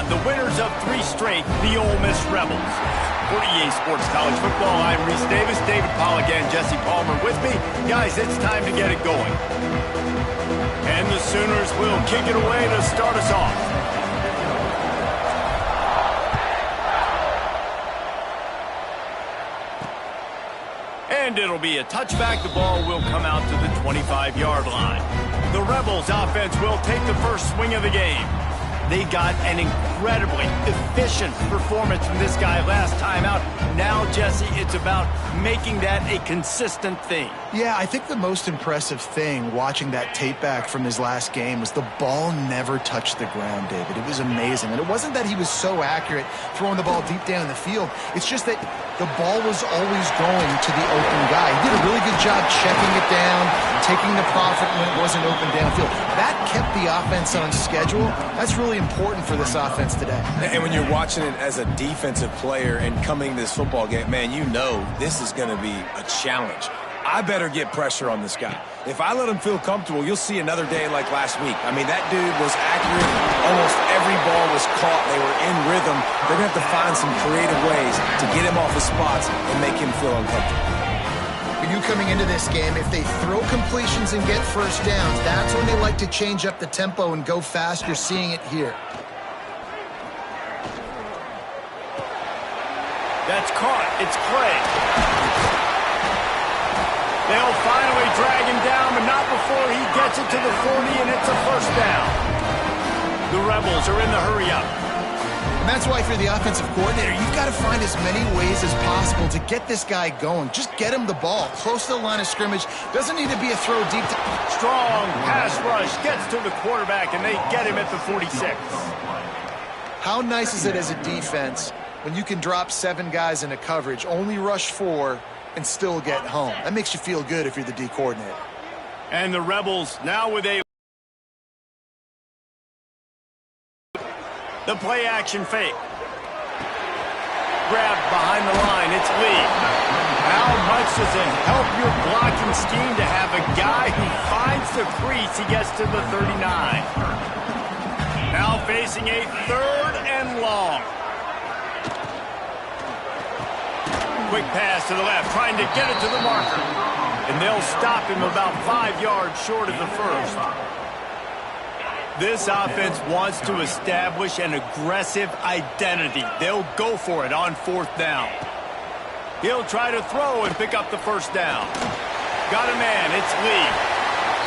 on, the winners of 3 straight, the Ole Miss Rebels. For EA Sports College Football, I'm Reese Davis, David Pollack, and Jesse Palmer with me. Guys, it's time to get it going. And the Sooners will kick it away to start us off. And it'll be a touchback. The ball will come out to the 25-yard line. The Rebels offense will take the first swing of the game. They got an incredibly efficient performance from this guy last time out. Now, Jesse, it's about making that a consistent thing. Yeah, I think the most impressive thing watching that tape back from his last game was the ball never touched the ground, David. It was amazing. And it wasn't that he was so accurate throwing the ball deep down the field. It's just that the ball was always going to the open guy. He did a really good job checking it down, taking the profit when it wasn't open downfield. That kept the offense on schedule. That's really important for this offense today. And when you're watching it as a defensive player and coming to this football game, man, you know this is going to be a challenge. I better get pressure on this guy. If I let him feel comfortable, you'll see another day like last week. I mean, that dude was accurate. Almost every ball was caught. They were in rhythm. They're going to have to find some creative ways to get him off his spots and make him feel uncomfortable. For you coming into this game, if they throw completions and get first downs, that's when they like to change up the tempo and go fast. You're seeing it here. That's caught. It's Clay. They'll finally drag him down, but not before he gets it to the 40, and it's a first down. The Rebels are in the hurry-up. And that's why if you're the offensive coordinator, you've got to find as many ways as possible to get this guy going. Just get him the ball close to the line of scrimmage. Doesn't need to be a throw deep. Strong pass rush gets to the quarterback, and they get him at the 46. How nice is it as a defense when you can drop 7 guys into coverage, only rush 4, and still get home? That makes you feel good if you're the D coordinator. And the Rebels now with the play action fake. Grab behind the line. It's Lee. How much does it help your blocking scheme to have a guy who finds the crease? He gets to the 39. Now facing a 3rd and long. Quick pass to the left, trying to get it to the marker. And they'll stop him about 5 yards short of the first. This offense wants to establish an aggressive identity. They'll go for it on 4th down. He'll try to throw and pick up the first down. Got a man, it's Lee.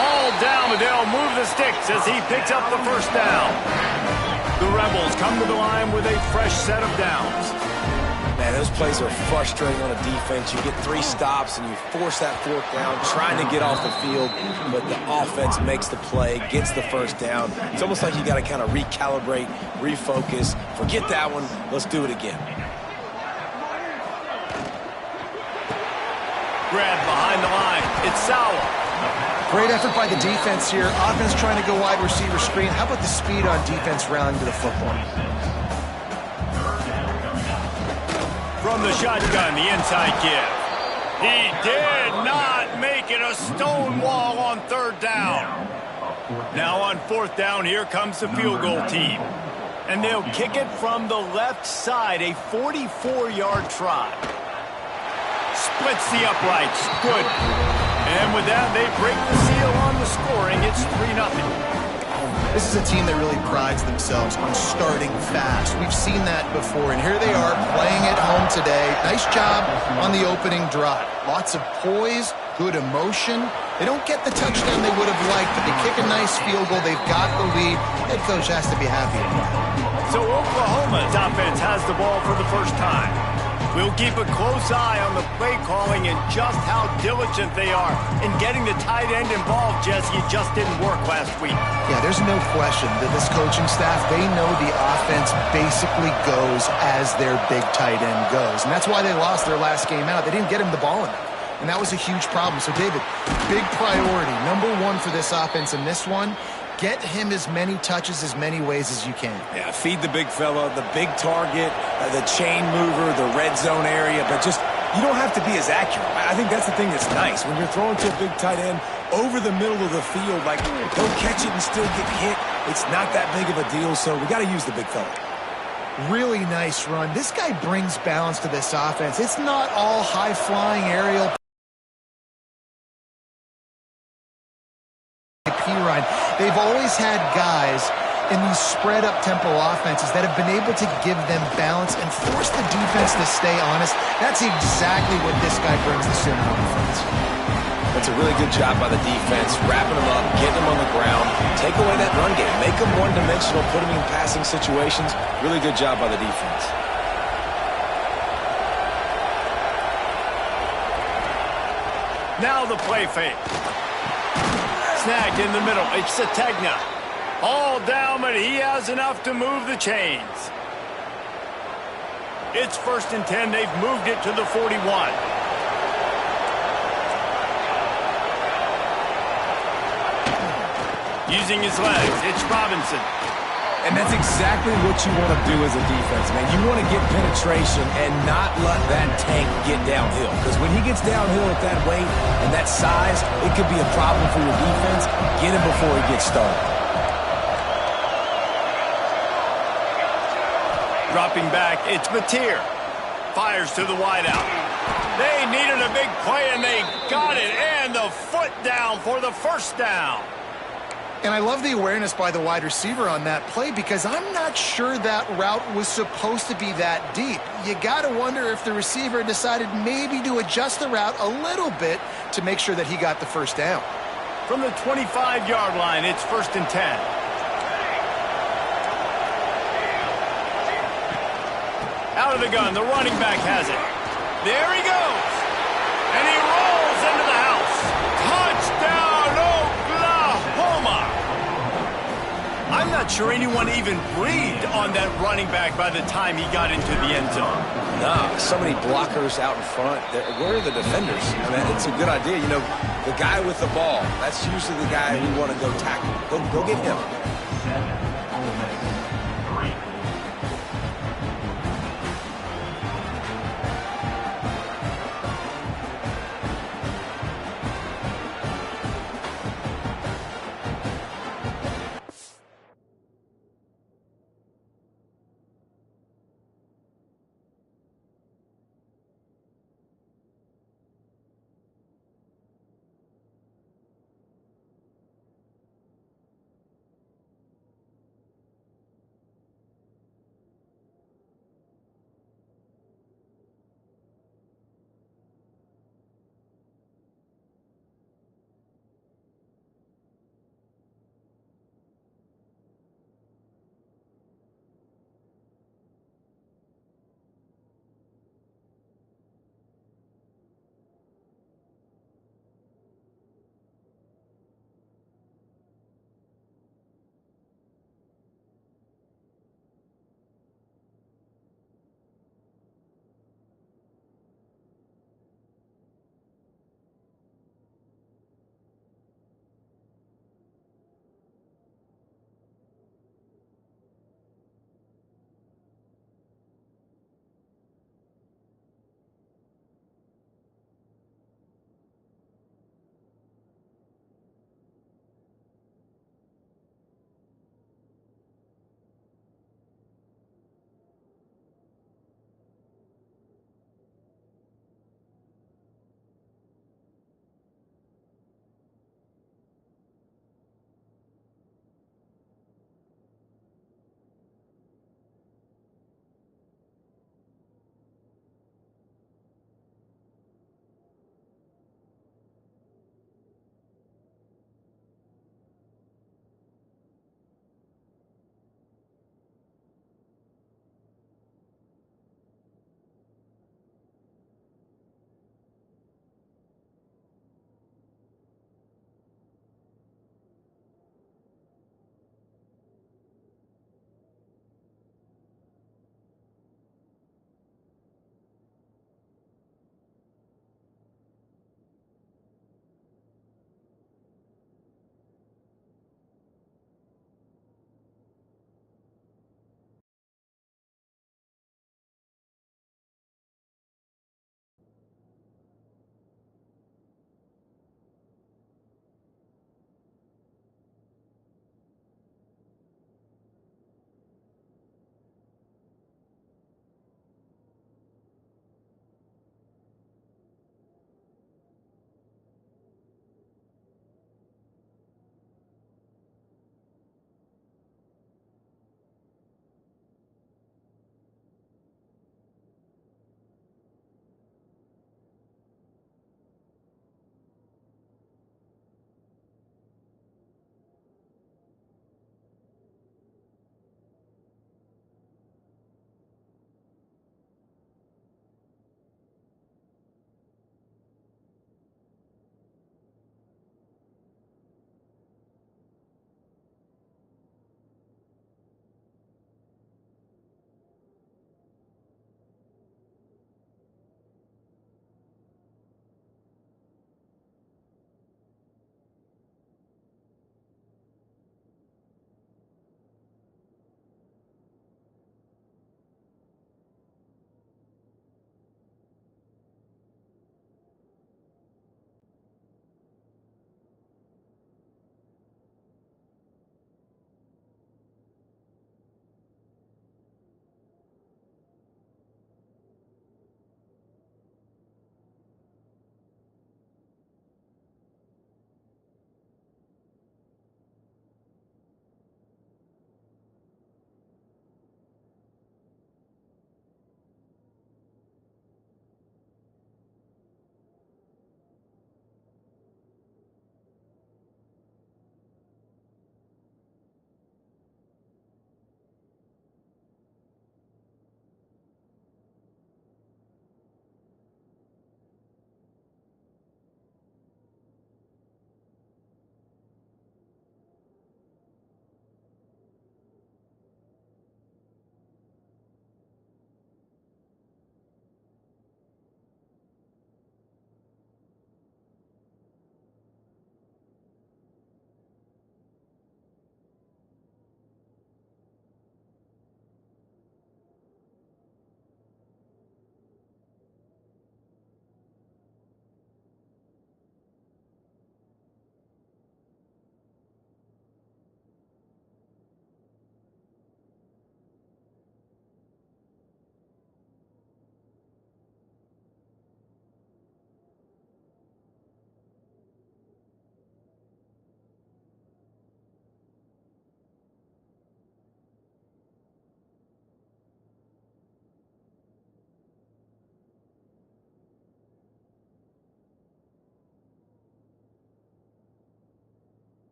All down, but they'll move the sticks as he picks up the first down. The Rebels come to the line with a fresh set of downs. Man, those plays are frustrating on a defense. You get 3 stops and you force that 4th down, trying to get off the field, but the offense makes the play, gets the first down. It's almost like you got to kind of recalibrate, refocus. Forget that one. Let's do it again. Grab behind the line. It's Sauer. Great effort by the defense here. Offense trying to go wide receiver screen. How about the speed on defense rallying to the football? From the shotgun, the inside give. He did not make it a stone wall on 3rd down. Now on 4th down, here comes the field goal team. And they'll kick it from the left side, a 44-yard try. Splits the uprights. Good. And with that, they break the seal on the scoring. It's 3-0. This is a team that really prides themselves on starting fast. We've seen that before, and here they are playing at home today. Nice job on the opening drive. Lots of poise, good emotion. They don't get the touchdown they would have liked, but they kick a nice field goal. They've got the lead. Head coach has to be happy. So Oklahoma's offense has the ball for the first time. We'll keep a close eye on the play calling and just how diligent they are in getting the tight end involved, Jesse. It just didn't work last week. Yeah, there's no question that this coaching staff, they know the offense basically goes as their big tight end goes. And that's why they lost their last game out. They didn't get him the ball enough. And that was a huge problem. So, David, big priority, number 1 for this offense in this one. Get him as many touches, as many ways as you can. Yeah, feed the big fella, the big target, the chain mover, the red zone area, but just you don't have to be as accurate. I think that's the thing that's nice. When you're throwing to a big tight end over the middle of the field, like he'll catch it and still get hit. It's not that big of a deal, so we got to use the big fella. Really nice run. This guy brings balance to this offense. It's not all high-flying aerial run. They've always had guys in these spread-up tempo offenses that have been able to give them balance and force the defense to stay honest. That's exactly what this guy brings the Sooner offense. That's a really good job by the defense, wrapping them up, getting them on the ground, take away that run game, make them one-dimensional, put them in passing situations. Really good job by the defense. Now the play fake. Snagged in the middle. It's Sategna. All down, but he has enough to move the chains. It's 1st and 10. They've moved it to the 41. Using his legs, it's Robinson. And that's exactly what you want to do as a defense, man. You want to get penetration and not let that tank get downhill. Because when he gets downhill at that weight and that size, it could be a problem for your defense. Get him before he gets started. Dropping back, it's Mateer. Fires to the wideout. They needed a big play, and they got it. And the foot down for the first down. And I love the awareness by the wide receiver on that play because I'm not sure that route was supposed to be that deep. You got to wonder if the receiver decided maybe to adjust the route a little bit to make sure that he got the first down. From the 25-yard line, it's 1st and 10. Out of the gun, the running back has it. There he goes. And he rolls into the house. Touchdown, Oklahoma. I'm not sure anyone even breathed on that running back by the time he got into the end zone. Nah, so many blockers out in front. Where are the defenders? I mean, it's a good idea. You know, the guy with the ball, that's usually the guy we want to go tackle. Go get him.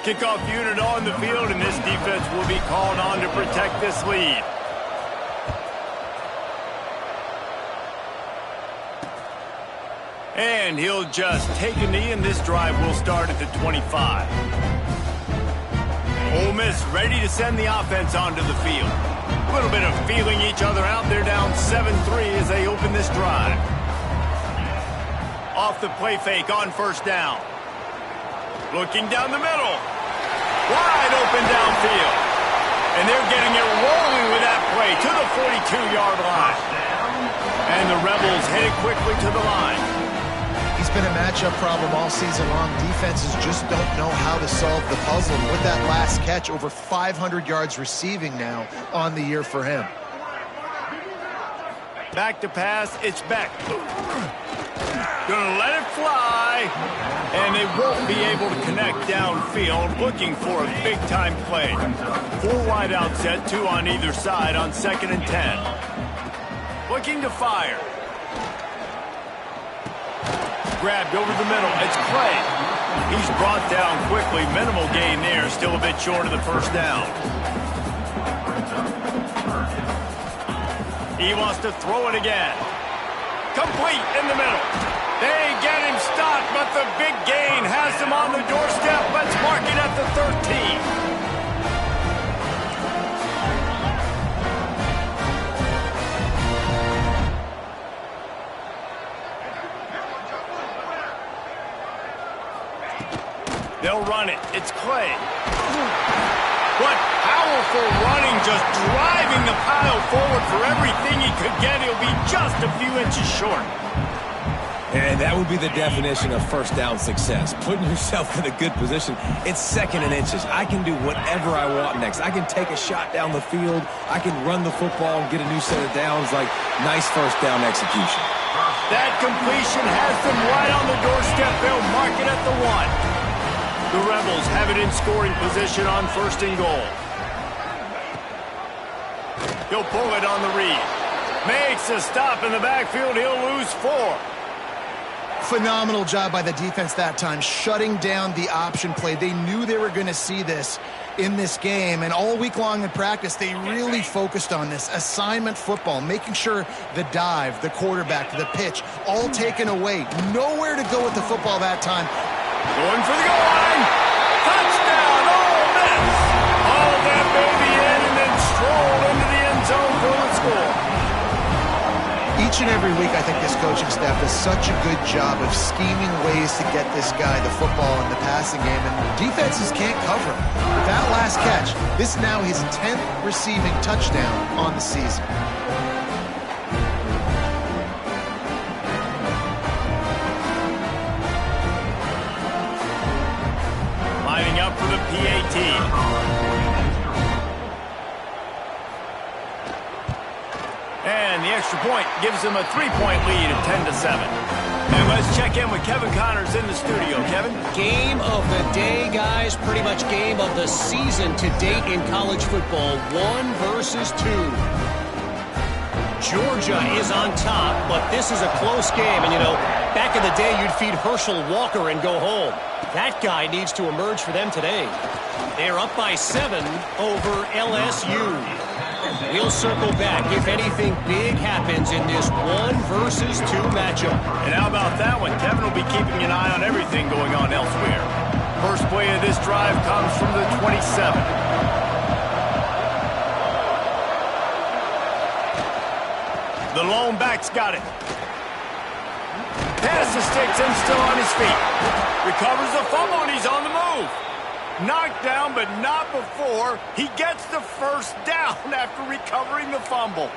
Kickoff unit on the field, and this defense will be called on to protect this lead. And he'll just take a knee, and this drive will start at the 25. Ole Miss ready to send the offense onto the field. A little bit of feeling each other out. They're down 7-3 as they open this drive. Off the play fake on first down. Looking down the middle. Wide open downfield. And they're getting it rolling with that play to the 42-yard line. And the Rebels headed quickly to the line. He's been a matchup problem all season long. Defenses just don't know how to solve the puzzle. And with that last catch, over 500 yards receiving now on the year for him. Back to pass, it's Beck. Gonna let it fly. And they won't be able to connect downfield, looking for a big-time play. 4 wide out set, 2 on either side on 2nd and 10. Looking to fire. Grabbed over the middle. It's Clay. He's brought down quickly. Minimal gain there. Still a bit short of the first down. He wants to throw it again. Complete in the middle. They get him stopped, but the big gain has him on the doorstep. Let's mark it at the 13. They'll run it. It's Clay. What powerful running, just driving the pile forward for everything he could get. He'll be just a few inches short. And that would be the definition of first down success. Putting yourself in a good position. It's 2nd and inches. I can do whatever I want next. I can take a shot down the field. I can run the football and get a new set of downs. Like, nice first down execution. That completion has them right on the doorstep. They'll mark it at the 1. The Rebels have it in scoring position on 1st and goal. He'll pull it on the read. Makes a stop in the backfield. He'll lose 4. Phenomenal job by the defense that time, shutting down the option play. They knew they were going to see this in this game, and all week long in practice, they really focused on this assignment football, making sure the dive, the quarterback, the pitch, all taken away. Nowhere to go with the football that time. Going for the goal line. Touchdown, Ole Miss. All that baby in and then stroll into the end zone for the score. Each and every week, I think this coaching staff does such a good job of scheming ways to get this guy the football in the passing game, and defenses can't cover him. With that last catch, this is now his 10th receiving touchdown on the season. Lining up for the PAT. And the extra point gives them a 3-point lead of 10-7. And let's check in with Kevin Connors in the studio. Kevin? Game of the day, guys. Pretty much game of the season to date in college football. 1 versus 2. Georgia is on top, but this is a close game. And, you know, back in the day, you'd feed Herschel Walker and go home. That guy needs to emerge for them today. They're up by 7 over LSU. We'll circle back if anything big happens in this 1 versus 2 matchup. And how about that one? Kevin will be keeping an eye on everything going on elsewhere. First play of this drive comes from the 27. The lone back's got it. Pass the sticks and still on his feet. Recovers the fumble and he's on the move. Knocked down, but not before. He gets the first down after recovering the fumble.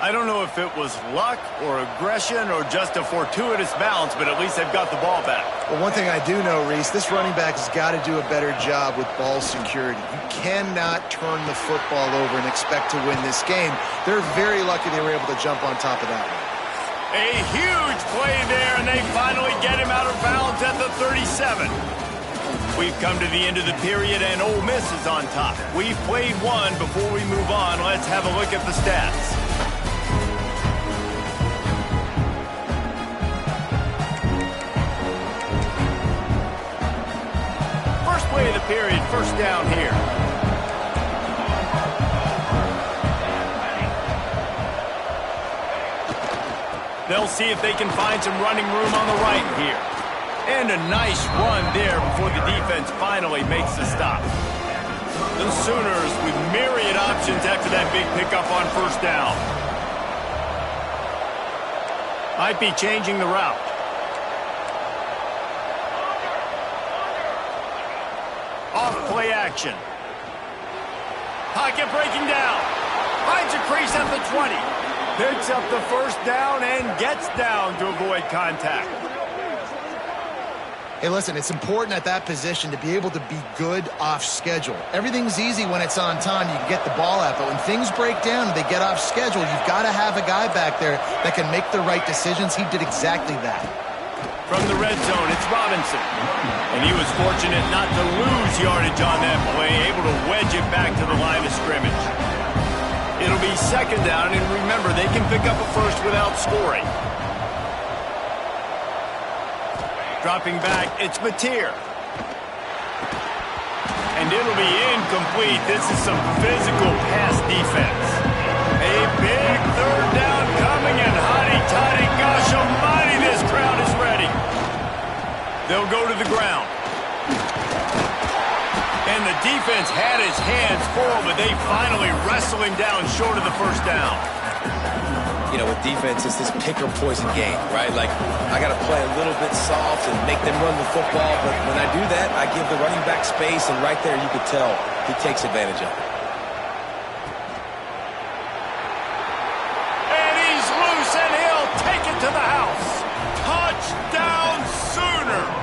I don't know if it was luck or aggression or just a fortuitous bounce, but at least they've got the ball back. Well, one thing I do know, Reese, this running back has got to do a better job with ball security. You cannot turn the football over and expect to win this game. They're very lucky they were able to jump on top of that one. A huge play there, and they finally get him out of bounds at the 37. We've come to the end of the period, and Ole Miss is on top. We've played 1. Before we move on, let's have a look at the stats. First play of the period. First down here. They'll see if they can find some running room on the right here. And a nice run there before the defense finally makes the stop. The Sooners with myriad options after that big pickup on first down. Might be changing the route. Off play action. Pocket breaking down. Finds a crease at the 20. Picks up the first down and gets down to avoid contact. Hey, listen, it's important at that position to be able to be good off schedule. Everything's easy when it's on time. You can get the ball out, but when things break down and they get off schedule, you've got to have a guy back there that can make the right decisions. He did exactly that. From the red zone, it's Robinson. And he was fortunate not to lose yardage on that play, able to wedge it back to the line of scrimmage. It'll be second down, and remember, they can pick up a first without scoring. Dropping back, it's Mateer. And it'll be incomplete. This is some physical pass defense. A big third down coming, and hotty-toddy, gosh almighty, this crowd is ready. They'll go to the ground. And the defense had his hands full, but they finally wrestle him down short of the first down. You know, with defense, it's this pick or poison game, right? Like, I got to play a little bit soft and make them run the football, but when I do that, I give the running back space, and right there you could tell he takes advantage of it. And he's loose, and he'll take it to the house. Touchdown, Sooners!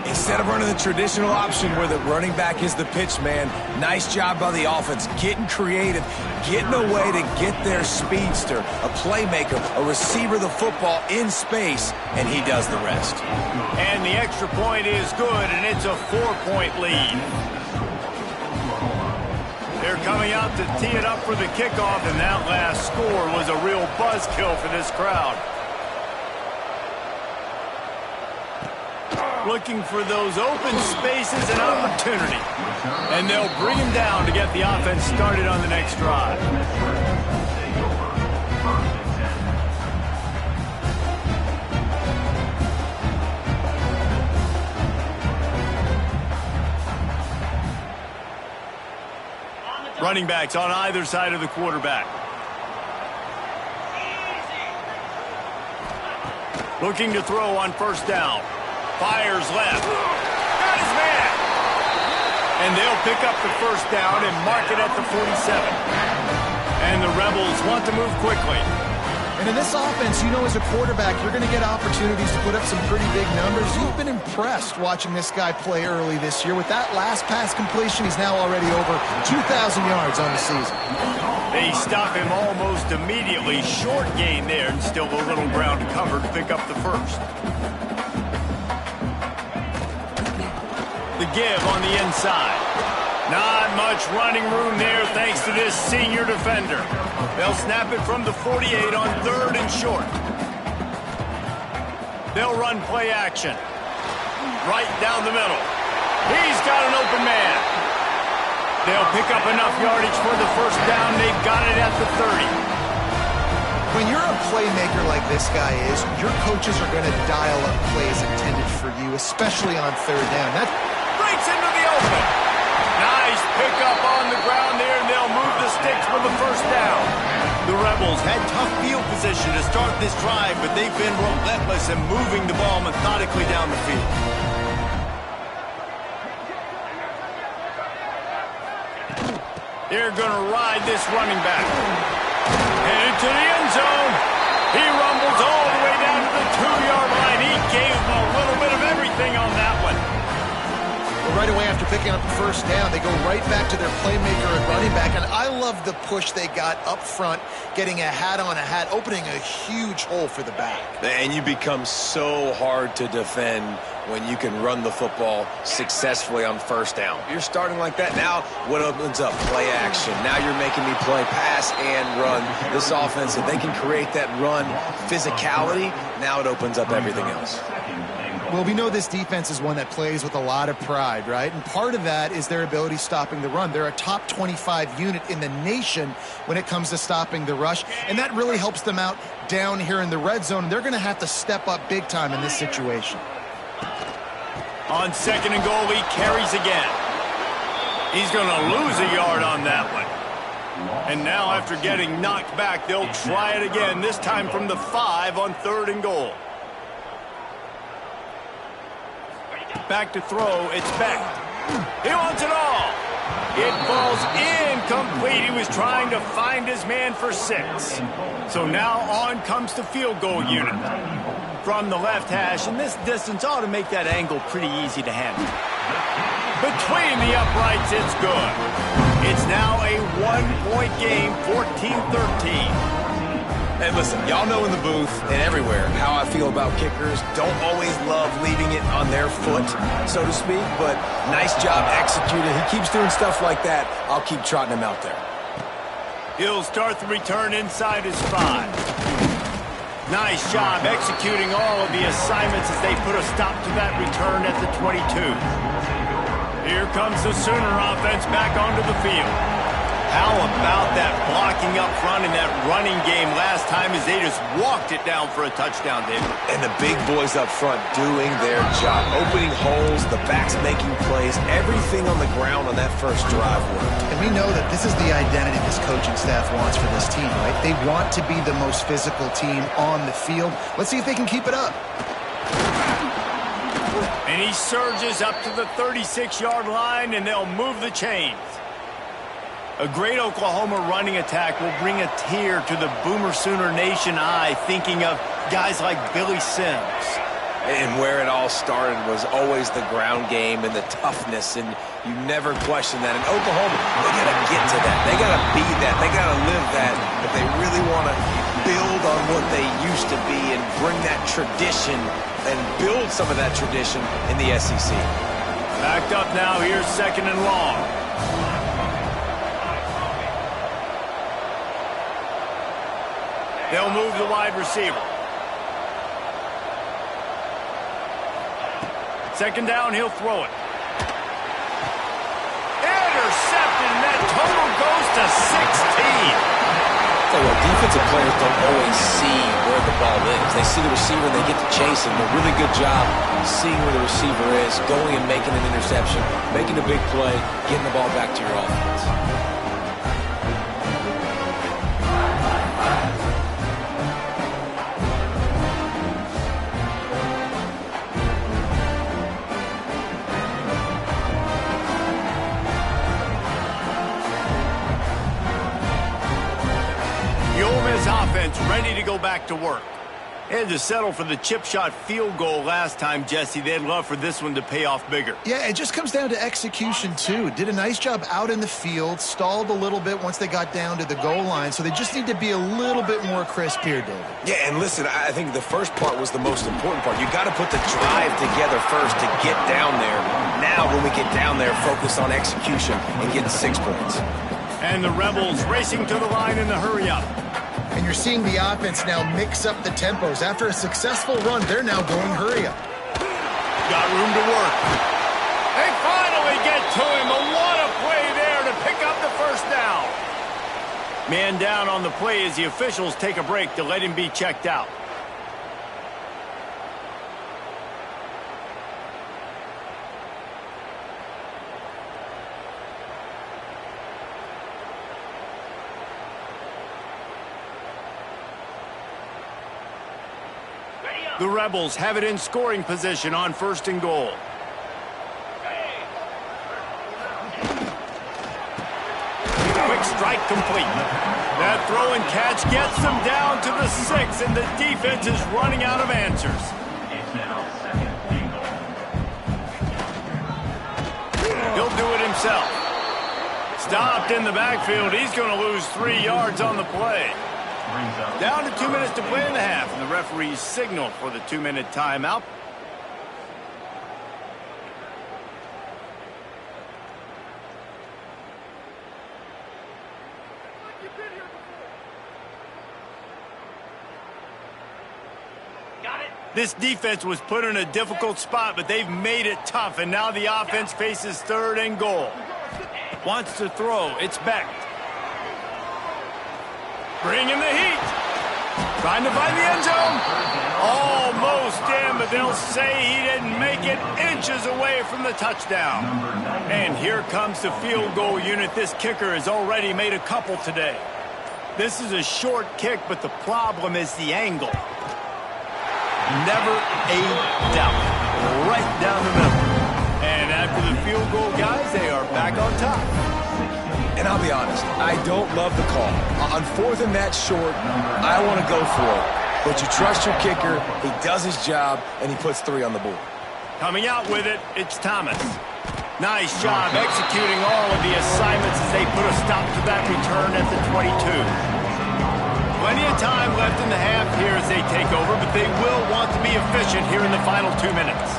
Instead of running the traditional option where the running back is the pitch man, nice job by the offense, getting creative, getting a way to get their speedster, a playmaker, a receiver the football in space, and he does the rest. And the extra point is good, and it's a 4-point lead. They're coming out to tee it up for the kickoff, and that last score was a real buzzkill for this crowd. Looking for those open spaces and opportunity. And they'll bring him down to get the offense started on the next drive. Running backs on either side of the quarterback. Looking to throw on first down. Fires left. Got his man. And they'll pick up the first down and mark it at the 47. And the Rebels want to move quickly. And in this offense, you know, as a quarterback, you're going to get opportunities to put up some pretty big numbers. You've been impressed watching this guy play early this year. With that last pass completion, he's now already over 2,000 yards on the season. They stop him almost immediately. Short gain there, and still a little ground to cover to pick up the first. The give on the inside. Not much running room there thanks to this senior defender. They'll snap it from the 48 on third and short. They'll run play action. Right down the middle. He's got an open man. They'll pick up enough yardage for the first down. They've got it at the 30. When you're a playmaker like this guy is, your coaches are going to dial up plays intended for you, especially on third down. That breaks into the open. Nice pickup on the ground there, and they'll move the sticks for the first down. The Rebels had tough field position to start this drive, but they've been relentless in moving the ball methodically down the field. They're going to ride this running back. And into the end zone. He rumbles all the way down to the 2-yard line. He gave him a little bit of everything on that one. Well, right away after picking up the first down, they go right back to their playmaker and running back. And I love the push they got up front, getting a hat on a hat, opening a huge hole for the back. And you become so hard to defend when you can run the football successfully on first down. You're starting like that. Now what opens up? Play action. Now you're making me play pass and run. This offense, if they can create that run physicality, now it opens up everything else. Well, we know this defense is one that plays with a lot of pride, right? And part of that is their ability stopping the run. They're a top 25 unit in the nation when it comes to stopping the rush, and that really helps them out down here in the red zone. And they're going to have to step up big time in this situation. On 2nd and goal, he carries again. He's going to lose a yard on that one. And now after getting knocked back, they'll try it again, this time from the 5 on 3rd and goal. Back to throw, it's Beck. He wants it all. It falls incomplete. He was trying to find his man for 6. So now on comes the field goal unit. From the left hash, and this distance ought to make that angle pretty easy to handle. Between the uprights, it's good. It's now a 1-point game, 14-13. And listen, y'all know in the booth and everywhere how I feel about kickers. Don't always love leaving it on their foot, so to speak, but nice job executed. He keeps doing stuff like that. I'll keep trotting him out there. He'll start the return inside his 5. Nice job executing all of the assignments as they put a stop to that return at the 22. Here comes the Sooner offense back onto the field. How about that blocking up front in that running game last time as they just walked it down for a touchdown, David? And the big boys up front doing their job. Opening holes, the backs making plays, everything on the ground on that first drive worked. And we know that this is the identity this coaching staff wants for this team, right? They want to be the most physical team on the field. Let's see if they can keep it up. And he surges up to the 36-yard line, and they'll move the chains. A great Oklahoma running attack will bring a tear to the Boomer Sooner Nation eye, thinking of guys like Billy Sims. And where it all started was always the ground game and the toughness, and you never question that. In Oklahoma, they got to get to that. They got to be that. They got to live that. If they really want to build on what they used to be and bring that tradition and build some of that tradition in the SEC. Backed up now, here's 2nd and long. They'll move the wide receiver. 2nd down, he'll throw it. Intercepted, and that total goes to 16. Tell you what, defensive players don't always see where the ball is. They see the receiver and they get to chase him. A really good job seeing where the receiver is, going and making an interception, making a big play, getting the ball back to your offense. Offense ready to go back to work. They had to settle for the chip shot field goal last time, Jesse. They'd love for this one to pay off bigger. Yeah, it just comes down to execution, too. Did a nice job out in the field, stalled a little bit once they got down to the goal line, so they just need to be a little bit more crisp here, David. Yeah, and listen, I think the first part was the most important part. You got to put the drive together first to get down there. Now, when we get down there, focus on execution and getting 6 points. And the Rebels racing to the line in the hurry-up. And you're seeing the offense now mix up the tempos. After a successful run, they're now going hurry-up. Got room to work. They finally get to him. What a play there to pick up the first down. Man down on the play as the officials take a break to let him be checked out. The Rebels have it in scoring position on 1st and goal. Quick strike complete. That throw and catch gets them down to the 6, and the defense is running out of answers. He'll do it himself. Stopped in the backfield. He's going to lose 3 yards on the play. Down to 2 minutes to play in the half, and the referees signal for the 2-minute timeout. This defense was put in a difficult spot, but they've made it tough, and now the offense faces 3rd and goal. Wants to throw. It's Beck. Bringing the heat. Trying to find the end zone. Almost in, but they'll say he didn't make it, inches away from the touchdown. And here comes the field goal unit. This kicker has already made a couple today. This is a short kick, but the problem is the angle. Never a doubt. Right down the middle. And after the field goal, guys, they are back on top. And I'll be honest, I don't love the call. On 4th and that short, I want to go for it. But you trust your kicker, he does his job, and he puts 3 on the board. Coming out with it, it's Thomas. Nice job executing all of the assignments as they put a stop to that return at the 22. Plenty of time left in the half here as they take over, but they will want to be efficient here in the final 2 minutes.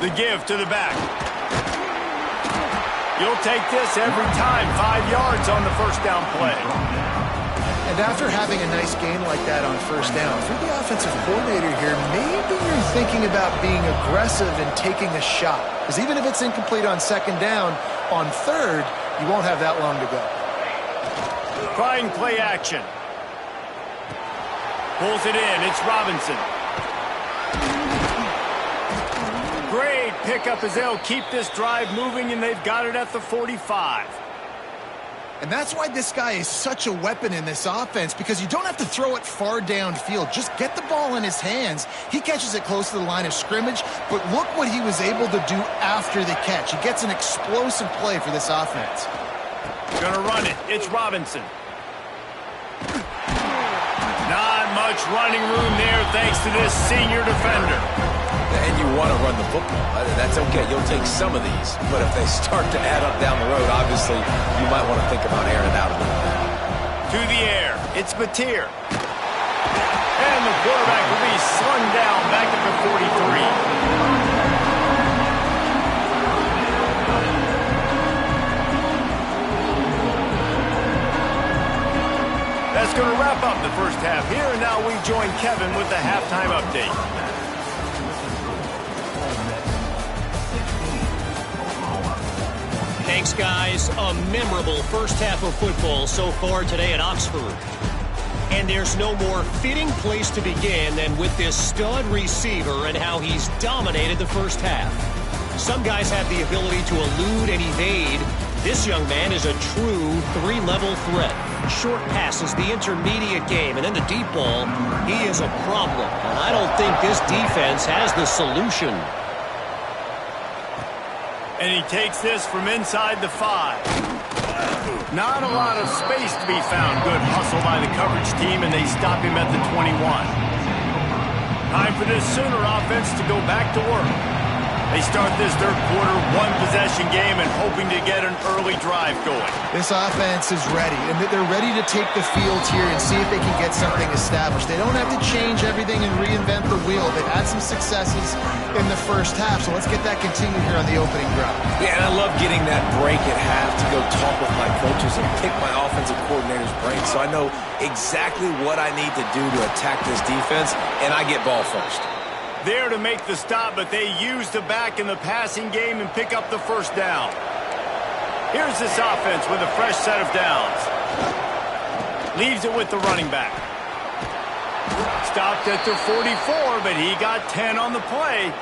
The give to the back. You'll take this every time. 5 yards on the first down play. And after having a nice game like that on first down, for the offensive coordinator here, maybe you're thinking about being aggressive and taking a shot. Because even if it's incomplete on 2nd down, on 3rd, you won't have that long to go. Trying play action. Pulls it in. It's Robinson. Great pickup as they'll keep this drive moving, and they've got it at the 45. And that's why this guy is such a weapon in this offense, because you don't have to throw it far downfield. Just get the ball in his hands. He catches it close to the line of scrimmage, but look what he was able to do after the catch. He gets an explosive play for this offense. Gonna run it. It's Robinson. Not much running room there thanks to this senior defender. And you want to run the football. That's okay. You'll take some of these. But if they start to add up down the road, obviously, you might want to think about airing it out a little bit. To the air. It's Mateer. And the quarterback will be slung down back at the 43. That's going to wrap up the first half here, and now we join Kevin with the halftime update. Thanks, guys. A memorable first half of football so far today at Oxford. And there's no more fitting place to begin than with this stud receiver and how he's dominated the first half. Some guys have the ability to elude and evade. This young man is a true 3-level threat. Short passes, the intermediate game, and then the deep ball. He is a problem, and I don't think this defense has the solution. And he takes this from inside the 5. Not a lot of space to be found. Good hustle by the coverage team, and they stop him at the 21. Time for this Sooner offense to go back to work. They start this third quarter, 1-possession game, and hoping to get an early drive going. This offense is ready, and they're ready to take the field here and see if they can get something established. They don't have to change everything and reinvent the wheel. They've had some successes in the first half, so let's get that continued here on the opening drive. Yeah, and I love getting that break at half to go talk with my coaches and pick my offensive coordinator's brain, so I know exactly what I need to do to attack this defense, and I get ball first. There to make the stop, but they use the back in the passing game and pick up the first down. Here's this offense with a fresh set of downs. Leaves it with the running back. Stopped at the 44, but he got 10 on the play.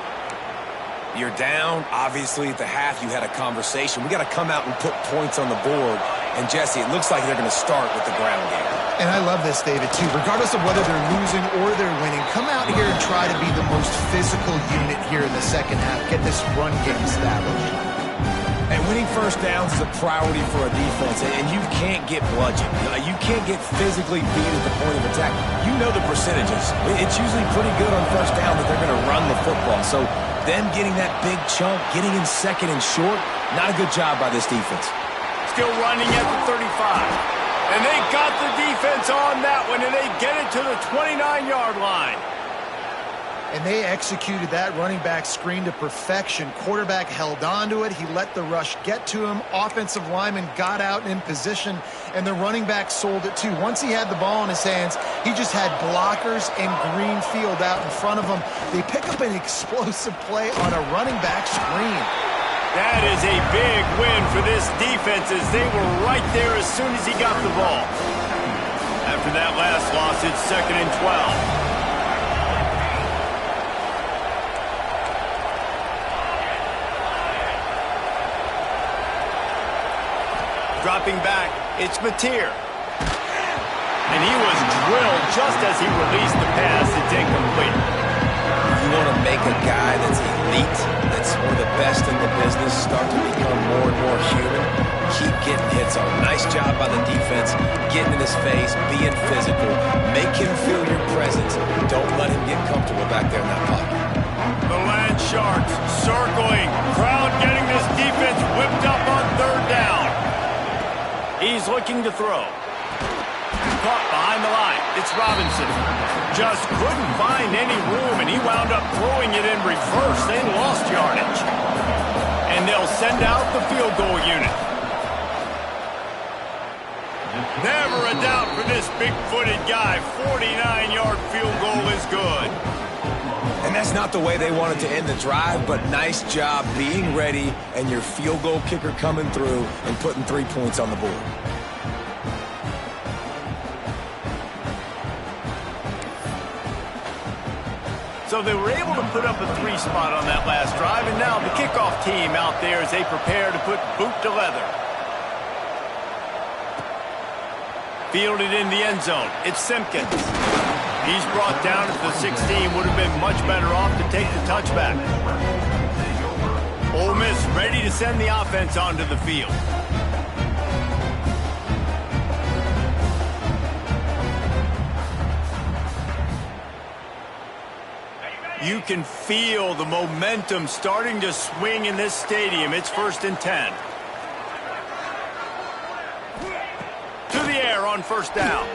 You're down. Obviously, at the half, you had a conversation. We got to come out and put points on the board. And, Jesse, it looks like they're going to start with the ground game. And I love this, David, too. Regardless of whether they're losing or they're winning, come out here and try to be the most physical unit here in the second half. Get this run game established. And winning first downs is a priority for a defense, and you can't get bludgeoned. You can't get physically beat at the point of attack. You know the percentages. It's usually pretty good on first down that they're going to run the football. So them getting that big chunk, getting in second and short, not a good job by this defense. Still running at the 35. And they got the defense on that one, and they get it to the 29-yard line. And they executed that running back screen to perfection. Quarterback held on to it. He let the rush get to him. Offensive lineman got out in position, and the running back sold it too. Once he had the ball in his hands, he just had blockers and green field out in front of him. They pick up an explosive play on a running back screen. That is a big win for this defense as they were right there as soon as he got the ball. After that last loss, it's 2nd and 12. Dropping back, it's Mateer. And he was drilled just as he released the pass. It's incomplete. You want to make a guy that's elite, that's one of the best in the business, start to become more and more human. Keep getting hits on. Nice job by the defense, getting in his face, being physical. Make him feel your presence. Don't let him get comfortable back there in that pocket. The Land Sharks circling. Crowd getting this defense whipped up on 3rd down. He's looking to throw. Caught behind the line. It's Robinson. Just couldn't find any room, and he wound up throwing it in reverse. They lost yardage. And they'll send out the field goal unit. Never a doubt for this big-footed guy. 49-yard field goal is good. And that's not the way they wanted to end the drive, but nice job being ready and your field goal kicker coming through and putting 3 points on the board. So they were able to put up a 3 spot on that last drive, and now the kickoff team out there as they prepare to put boot to leather. Fielded in the end zone. It's Simpkins. He's brought down at the 16. Would have been much better off to take the touchback. Ole Miss ready to send the offense onto the field. You can feel the momentum starting to swing in this stadium. It's 1st and 10. To the air on 1st down.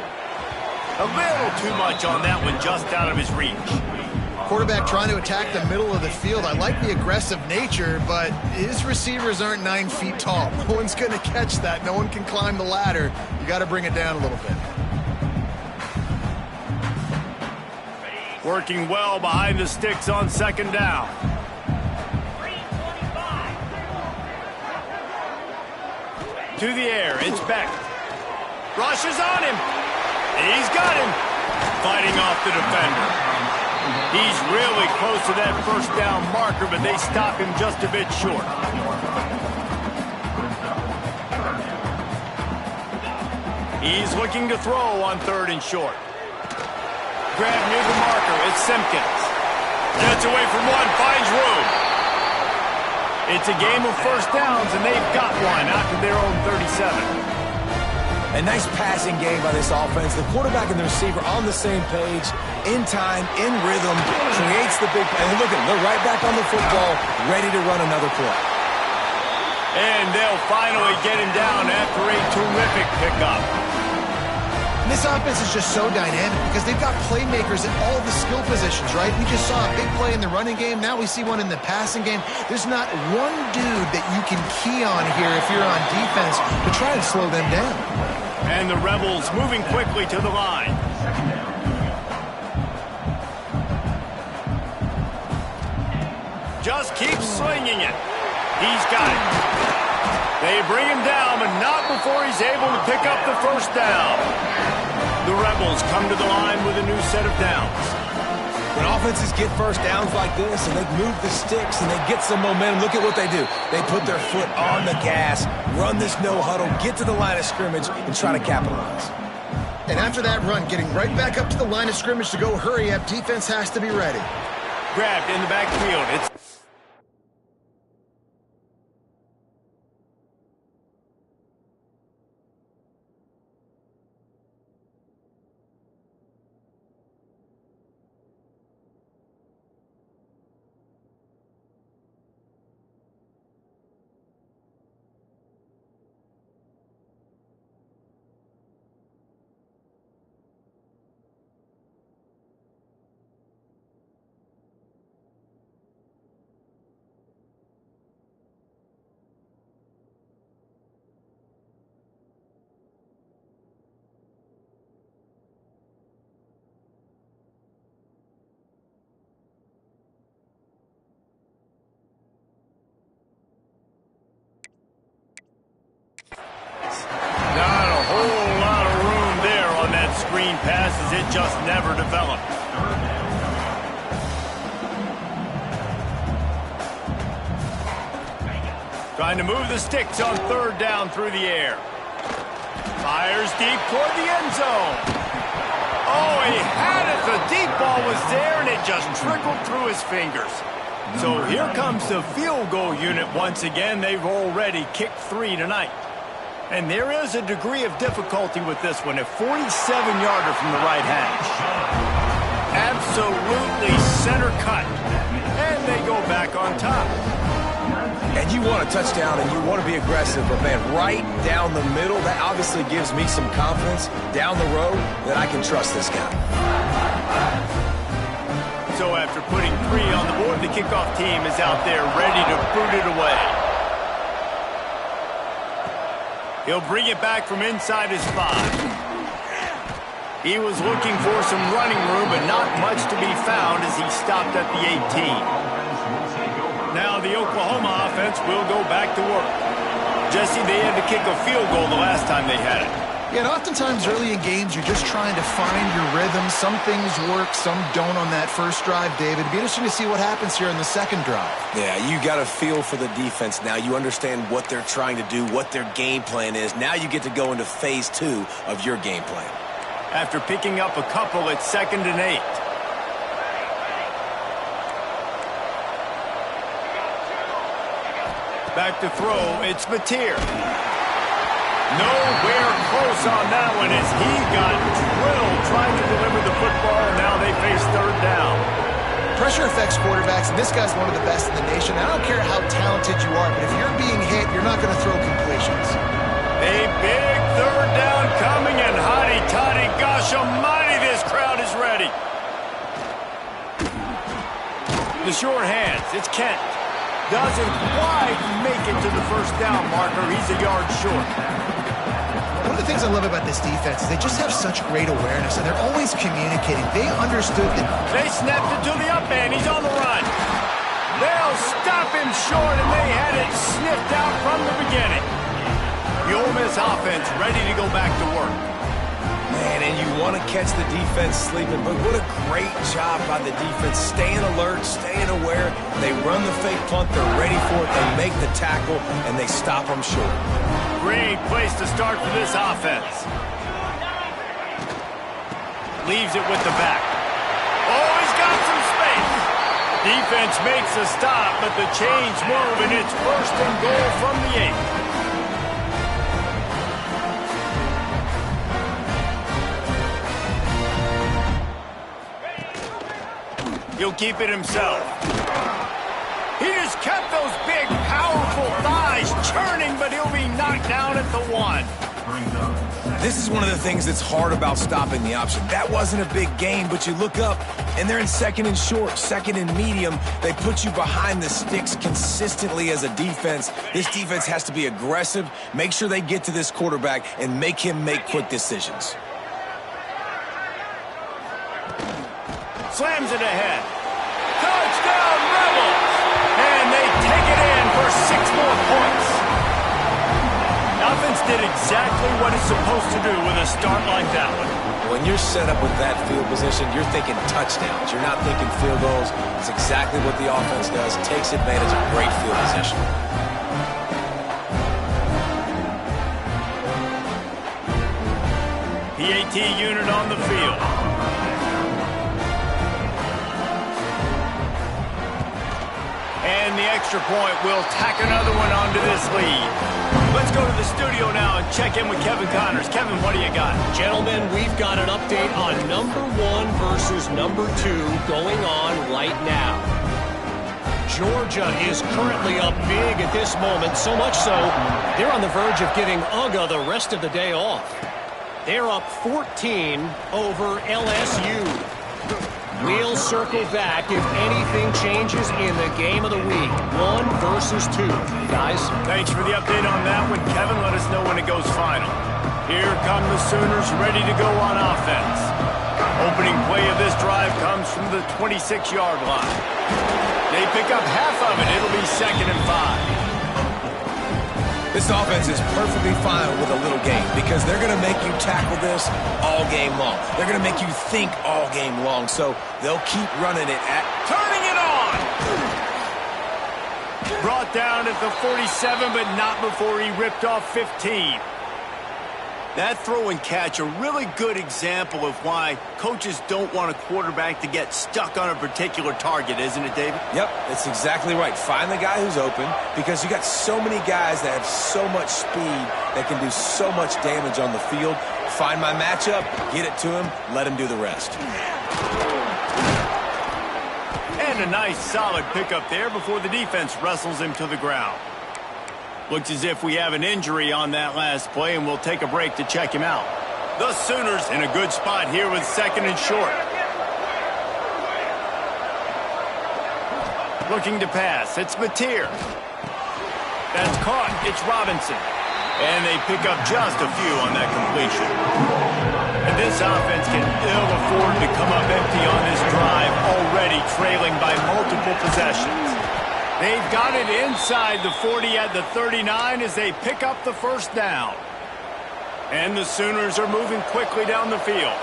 A little too much on that one, just out of his reach. Quarterback trying to attack the middle of the field. I like the aggressive nature, but his receivers aren't 9 feet tall. No one's going to catch that. No one can climb the ladder. You got to bring it down a little bit. Working well behind the sticks on 2nd down. To the air, it's Beck. Rushes on him. He's got him. Fighting off the defender. He's really close to that 1st down marker, but they stop him just a bit short. He's looking to throw on 3rd and short. Grab near the marker. It's Simpkins. Gets away from one. Finds room. It's a game of 1st downs, and they've got one out to their own 37. A nice passing game by this offense. The quarterback and the receiver on the same page, in time, in rhythm, creates the big play. And look at them. They're right back on the football, ready to run another play. And they'll finally get him down after a terrific pickup. This offense is just so dynamic because they've got playmakers at all the skill positions, right? We just saw a big play in the running game. Now we see one in the passing game. There's not one dude that you can key on here if you're on defense to try and slow them down. And the Rebels moving quickly to the line. Just keeps slinging it. He's got it. They bring him down, but not before he's able to pick up the 1st down. The Rebels come to the line with a new set of downs. When offenses get 1st downs like this and they move the sticks and they get some momentum, look at what they do. They put their foot on the gas, run this no huddle, get to the line of scrimmage, and try to capitalize. And after that run, getting right back up to the line of scrimmage to go hurry up, defense has to be ready. Grabbed in the backfield. It's Trying to move the sticks on third down through the air. Fires deep toward the end zone. Oh, he had it. The deep ball was there, and it just trickled through his fingers. So here comes the field goal unit once again. They've already kicked 3 tonight. And there is a degree of difficulty with this one. A 47-yarder from the right hash. Absolutely center cut. And they go back on top. And you want a touchdown and you want to be aggressive, but man, right down the middle, that obviously gives me some confidence down the road that I can trust this guy. So after putting 3 on the board, the kickoff team is out there ready to boot it away. He'll bring it back from inside his 5. He was looking for some running room, but not much to be found as he stopped at the 18. Now the Oklahoma offense will go back to work. Jesse, they had to kick a field goal the last time they had it. Yeah, and oftentimes early in games, you're just trying to find your rhythm. Some things work, some don't on that first drive, David. It'd be interesting to see what happens here in the second drive. Yeah, you got a feel for the defense now. You understand what they're trying to do, what their game plan is. Now you get to go into phase 2 of your game plan. After picking up a couple, it's 2nd and 8. Back to throw, it's Mateer. Nowhere close on that one as he got drilled trying to deliver the football, and now they face third down. Pressure affects quarterbacks, and this guy's one of the best in the nation. I don't care how talented you are, but if you're being hit, you're not going to throw completions. A big third down coming, and hotty-toddy, gosh almighty, this crowd is ready. The short hands, it's Kent. Doesn't quite make it to the first down marker. He's a yard short. One of the things I love about this defense is they just have such great awareness, and they're always communicating. They understood that. They snapped it to the up man. He's on the run. They'll stop him short, and they had it sniffed out from the beginning. The Ole Miss offense ready to go back to work. Man, and you want to catch the defense sleeping, but what a great job by the defense. Staying alert, staying aware. They run the fake punt. They're ready for it. They make the tackle, and they stop them short. Great place to start for this offense. Leaves it with the back. Oh, he's got some space. Defense makes a stop, but the chains move, and it's 1st and goal from the 8. He'll keep it himself. He just kept those big, powerful thighs churning, but he'll be knocked down at the 1. This is one of the things that's hard about stopping the option. That wasn't a big gain, but you look up, and they're in 2nd and short, 2nd and medium. They put you behind the sticks consistently as a defense. This defense has to be aggressive, make sure they get to this quarterback, and make him make quick decisions. Slams it ahead. Touchdown, Rebels! And they take it in for 6 more points. The offense did exactly what it's supposed to do with a start like that one. When you're set up with that field position, you're thinking touchdowns. You're not thinking field goals. It's exactly what the offense does. Takes advantage of great field position. PAT unit on the field. And the extra point will tack another one onto this lead. Let's go to the studio now and check in with Kevin Connors. Kevin, what do you got? Gentlemen, we've got an update on number 1 versus number 2 going on right now. Georgia is currently up big at this moment, so much so they're on the verge of giving UGA the rest of the day off. They're up 14 over LSU. We'll circle back if anything changes in the game of the week. 1 versus 2. Guys? Thanks for the update on that one, Kevin. Let us know when it goes final. Here come the Sooners ready to go on offense. Opening play of this drive comes from the 26-yard line. They pick up half of it. It'll be 2nd and 5. This offense is perfectly fine with a little game because they're going to make you tackle this all game long. They're going to make you think all game long, so they'll keep running it at... Turning it on! Brought down at the 47, but not before he ripped off 15. That throw and catch, a really good example of why coaches don't want a quarterback to get stuck on a particular target, isn't it, David? Yep, that's exactly right. Find the guy who's open, because you got so many guys that have so much speed that can do so much damage on the field. Find my matchup, get it to him, let him do the rest. And a nice solid pickup there before the defense wrestles him to the ground. Looks as if we have an injury on that last play, and we'll take a break to check him out. The Sooners in a good spot here with 2nd and short. Looking to pass. It's Mateer. That's caught. It's Robinson. And they pick up just a few on that completion. And this offense can ill afford to come up empty on this drive, already trailing by multiple possessions. They've got it inside the 40 at the 39 as they pick up the first down. And the Sooners are moving quickly down the field.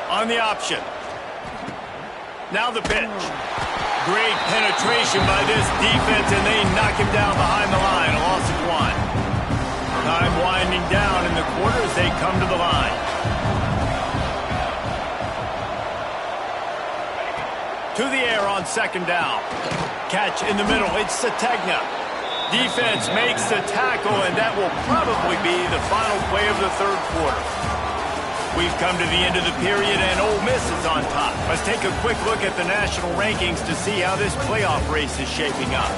On the option. Now the pitch. Great penetration by this defense, and they knock him down behind the line. A loss of 1. Time winding down in the quarter as they come to the line. To the air on 2nd down. Catch in the middle. It's Sategna. Defense makes the tackle, and that will probably be the final play of the 3rd quarter. We've come to the end of the period, and Ole Miss is on top. Let's take a quick look at the national rankings to see how this playoff race is shaping up.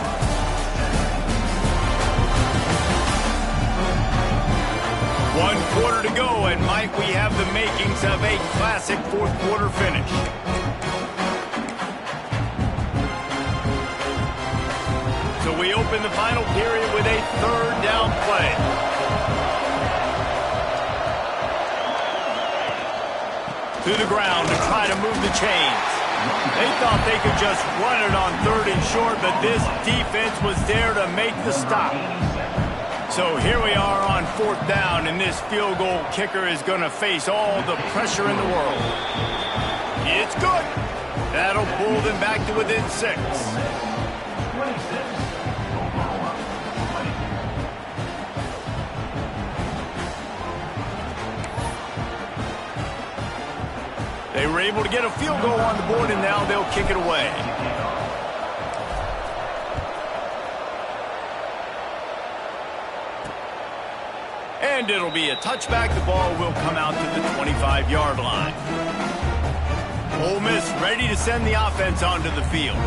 One quarter to go, and might we have the makings of a classic 4th quarter finish. So we open the final period with a 3rd down play. To the ground to try to move the chains. They thought they could just run it on 3rd and short, but this defense was there to make the stop. So here we are on 4th down, and this field goal kicker is going to face all the pressure in the world. It's good. That'll pull them back to within 6. They were able to get a field goal on the board, and now they'll kick it away. And it'll be a touchback. The ball will come out to the 25-yard line. Ole Miss ready to send the offense onto the field.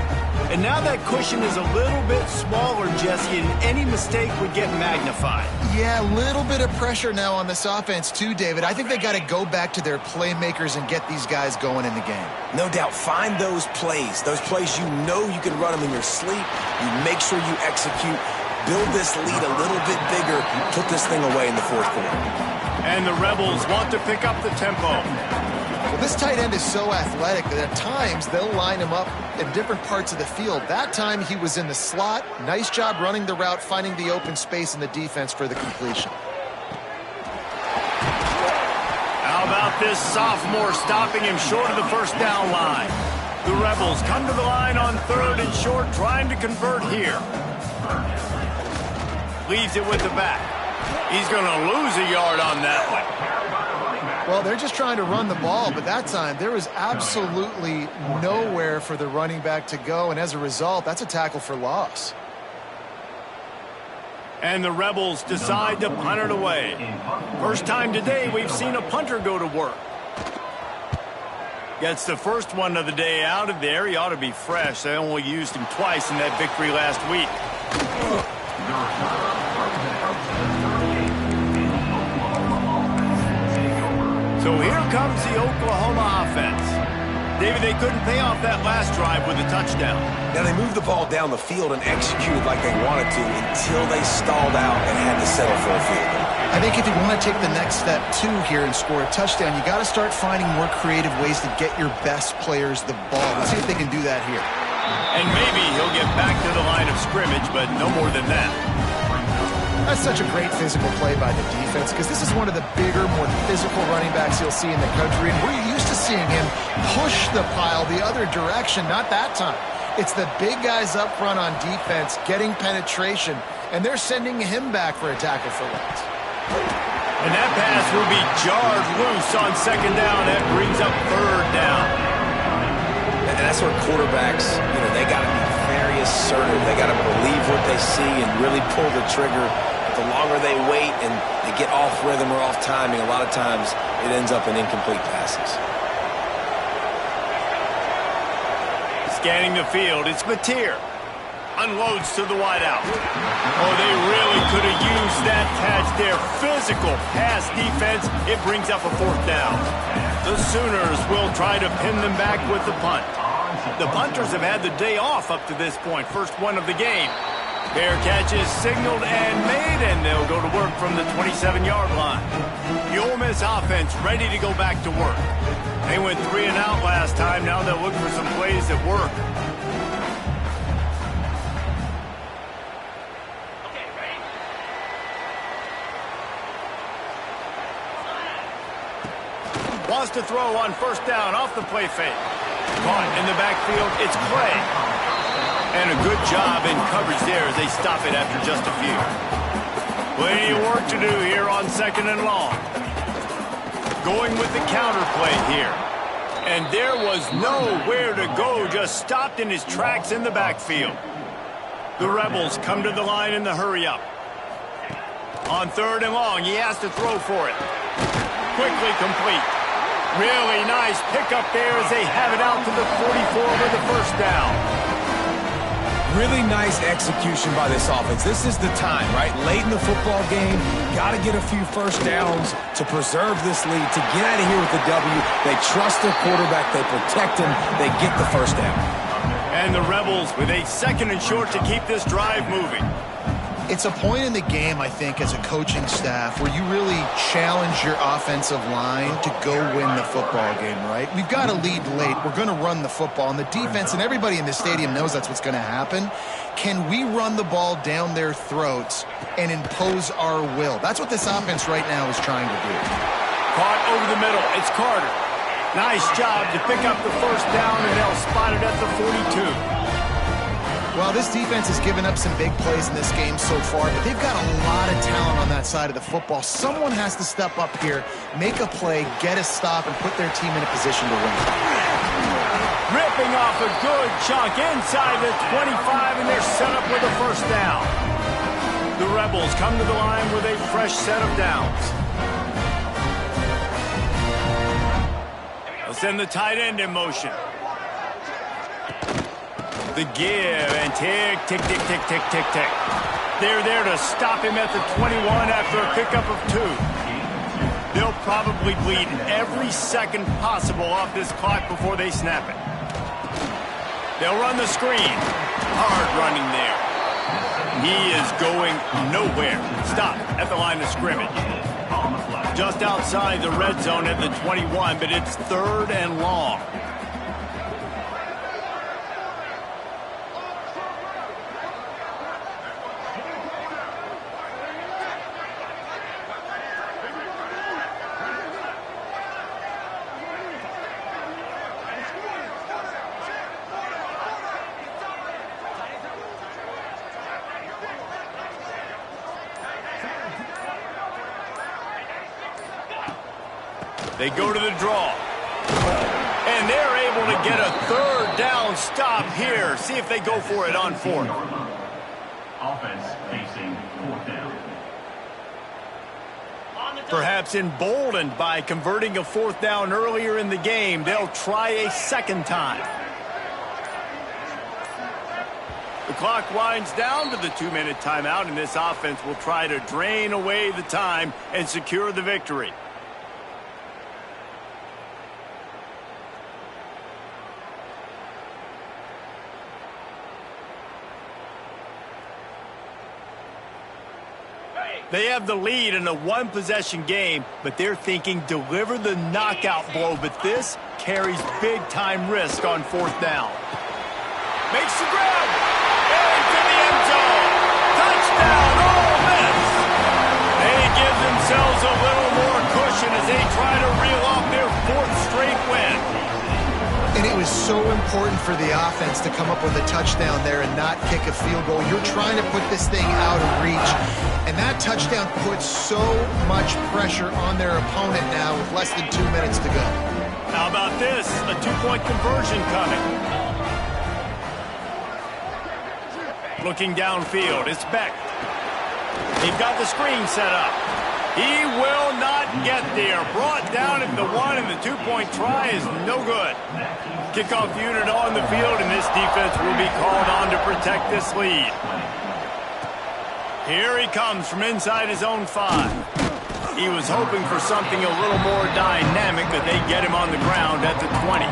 And now that cushion is a little bit smaller, Jesse, and any mistake would get magnified. Yeah, a little bit of pressure now on this offense too, David. I think they got to go back to their playmakers and get these guys going in the game. No doubt. Find those plays you know you can run them in your sleep. You make sure you execute. Build this lead a little bit bigger. Put this thing away in the 4th quarter. And the Rebels want to pick up the tempo. Well, this tight end is so athletic that at times they'll line him up in different parts of the field. That time he was in the slot. Nice job running the route, finding the open space in the defense for the completion. How about this sophomore stopping him short of the 1st down line? The Rebels come to the line on 3rd and short, trying to convert here. Leaves it with the back. He's going to lose a yard on that one. Well, they're just trying to run the ball, but that time there was absolutely nowhere for the running back to go, and as a result, that's a tackle for loss. And the Rebels decide to punt it away. First time today we've seen a punter go to work. Gets the first one of the day out of there. He ought to be fresh. They only used him twice in that victory last week. So here comes the Oklahoma offense. David, they couldn't pay off that last drive with a touchdown. Now they moved the ball down the field and executed like they wanted to until they stalled out and had to settle for a field goal. I think if you want to take the next step too here and score a touchdown, you got to start finding more creative ways to get your best players the ball. Let's see if they can do that here. And maybe he'll get back to the line of scrimmage, but no more than that. That's such a great physical play by the defense because this is one of the bigger, more physical running backs you'll see in the country. And we're used to seeing him push the pile the other direction, not that time. It's the big guys up front on defense getting penetration, and they're sending him back for a tackle for loss. And that pass will be jarred loose on second down. That brings up third down. And that's where quarterbacks, they got to be very assertive. They got to believe what they see and really pull the trigger. The longer they wait and they get off rhythm or off timing, a lot of times it ends up in incomplete passes. Scanning the field, it's Mateer. Unloads to the wideout. Oh, they really could have used that catch there. Physical pass defense. It brings up a fourth down. The Sooners will try to pin them back with the punt. The punters have had the day off up to this point. First one of the game. Fair catch is signaled and made, and they'll go to work from the 27-yard line. The Ole Miss offense ready to go back to work. They went 3 and out last time. Now they'll look for some plays that work. Wants to throw on first down off the play fake. Caught in the backfield, it's Clay. And a good job in coverage there as they stop it after just a few. Plenty of work to do here on second and long. Going with the counter play here. And there was nowhere to go, just stopped in his tracks in the backfield. The Rebels come to the line in the hurry-up. On third and long, he has to throw for it. Quickly complete. Really nice pickup there as they have it out to the 44 with the first down. Really nice execution by this offense. This is the time, right? Late in the football game, got to get a few first downs to preserve this lead, to get out of here with the W. They trust their quarterback. They protect him. They get the first down. And the Rebels with a second and short to keep this drive moving. It's a point in the game, I think, as a coaching staff where you really challenge your offensive line to go win the football game, right? We've got to lead late. We're going to run the football. And the defense and everybody in the stadium knows that's what's going to happen. Can we run the ball down their throats and impose our will? That's what this offense right now is trying to do. Caught over the middle. It's Carter. Nice job to pick up the first down, and they'll spot it at the 42. Well, this defense has given up some big plays in this game so far, but they've got a lot of talent on that side of the football. Someone has to step up here, make a play, get a stop, and put their team in a position to win. Ripping off a good chunk inside the 25, and they're set up with a first down. The Rebels come to the line with a fresh set of downs. They'll send the tight end in motion. The give and tick, tick, tick, tick, tick, tick, tick. They're there to stop him at the 21 after a pickup of 2. They'll probably bleed every second possible off this clock before they snap it. They'll run the screen. Hard running there. He is going nowhere. Stop at the line of scrimmage. Just outside the red zone at the 21, but it's third and long. They go to the draw. And they're able to get a third down stop here. See if they go for it on fourth. Offense facing fourth down. Perhaps emboldened by converting a fourth down earlier in the game, they'll try a second time. The clock winds down to the 2-minute timeout, and this offense will try to drain away the time and secure the victory. They have the lead in a one-possession game, but they're thinking deliver the knockout blow, but this carries big-time risk on fourth down. Makes the grab, into the end zone. Touchdown, Ole Miss. They give themselves a little more cushion as they try to reel off their fourth straight win. And And it was so important for the offense to come up with a touchdown there and not kick a field goal. You're trying to put this thing out of reach. And that touchdown puts so much pressure on their opponent now with less than 2 minutes to go. How about this? A two-point conversion coming. Looking downfield, it's Beck. He's got the screen set up. He will not get there. Brought down at the one, and the two-point try is no good. Kickoff unit on the field, and this defense will be called on to protect this lead. Here he comes from inside his own 5. He was hoping for something a little more dynamic, that they get him on the ground at the 20.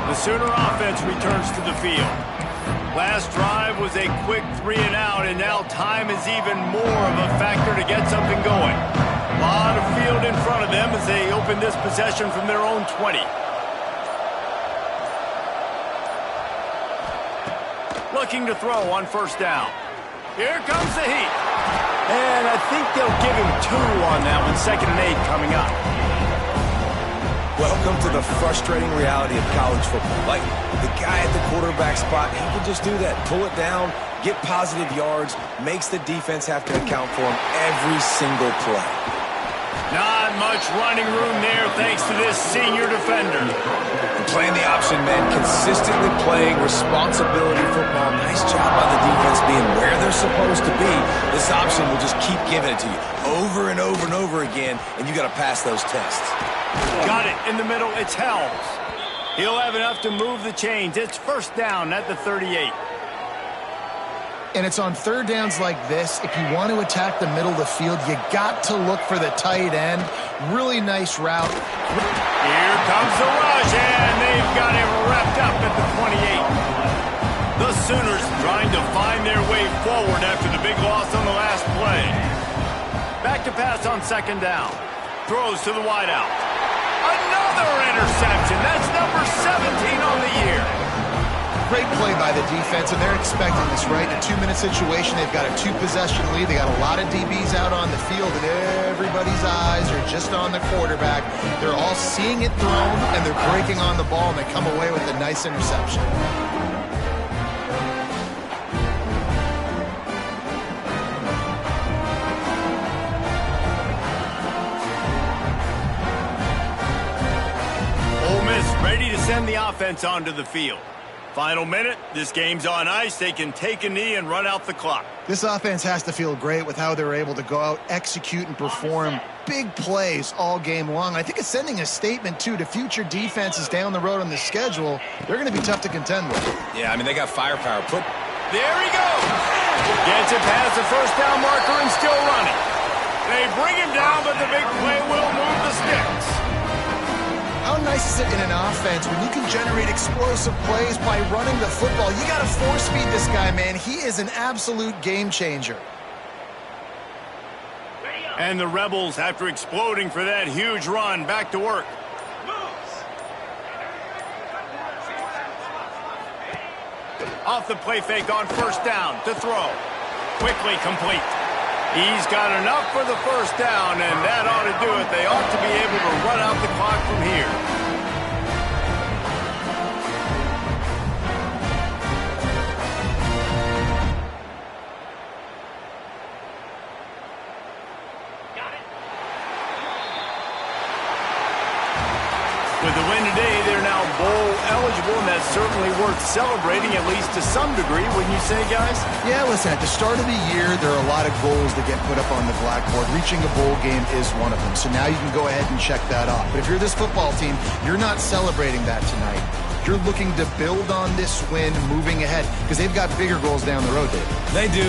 The Sooner offense returns to the field. Last drive was a quick 3-and-out, and now time is even more of a factor to get something going. A lot of field in front of them as they open this possession from their own 20. Looking to throw on first down. Here comes the heat. And I think they'll give him 2 on that one. 2nd and 8 coming up. Welcome to the frustrating reality of college football. Like, the guy at the quarterback spot, he can just do that. Pull it down, get positive yards, makes the defense have to account for him every single play. Not much running room there thanks to this senior defender. And playing the option, man, consistently playing responsibility football. Nice job by the defense being where they're supposed to be. This option will just keep giving it to you over and over and over again, and you got to pass those tests. Got it in the middle. It's Helms. He'll have enough to move the chains. It's first down at the 38. And it's on third downs like this. If you want to attack the middle of the field, you got to look for the tight end. Really nice route. Here comes the rush, and they've got him wrapped up at the 28. The Sooners trying to find their way forward after the big loss on the last play. Back to pass on 2nd down. Throws to the wideout. Another interception. That's number 17 on the year. Great play by the defense, and they're expecting this, right? In a 2-minute situation, they've got a 2-possession lead. They got a lot of DBs out on the field, and everybody's eyes are just on the quarterback. They're all seeing it thrown, and they're breaking on the ball, and they come away with a nice interception. Ready to send the offense onto the field. Final minute, this game's on ice. They can take a knee and run out the clock. This offense has to feel great with how they're able to go out, execute, and perform big plays all game long. I think it's sending a statement, too, to future defenses down the road on the schedule. They're going to be tough to contend with. Yeah, I mean, they got firepower. There he goes. Gets it past the first down marker and still running. They bring him down, but the big play will move the sticks. How nice is it in an offense when you can generate explosive plays by running the football? You got to force feed this guy, man. He is an absolute game changer. And the Rebels, after exploding for that huge run, back to work. Off the play fake on first down to throw. Quickly complete. He's got enough for the first down, and that ought to do it. They ought to be able to run out the clock from here. With the win today, they're now bowl eligible, and that's certainly worth celebrating, at least to some degree, wouldn't you say, guys? Yeah, listen, at the start of the year, there are a lot of goals that get put up on the blackboard. Reaching a bowl game is one of them, so now you can go ahead and check that off. But if you're this football team, you're not celebrating that tonight. You're looking to build on this win moving ahead, because they've got bigger goals down the road, David. They do.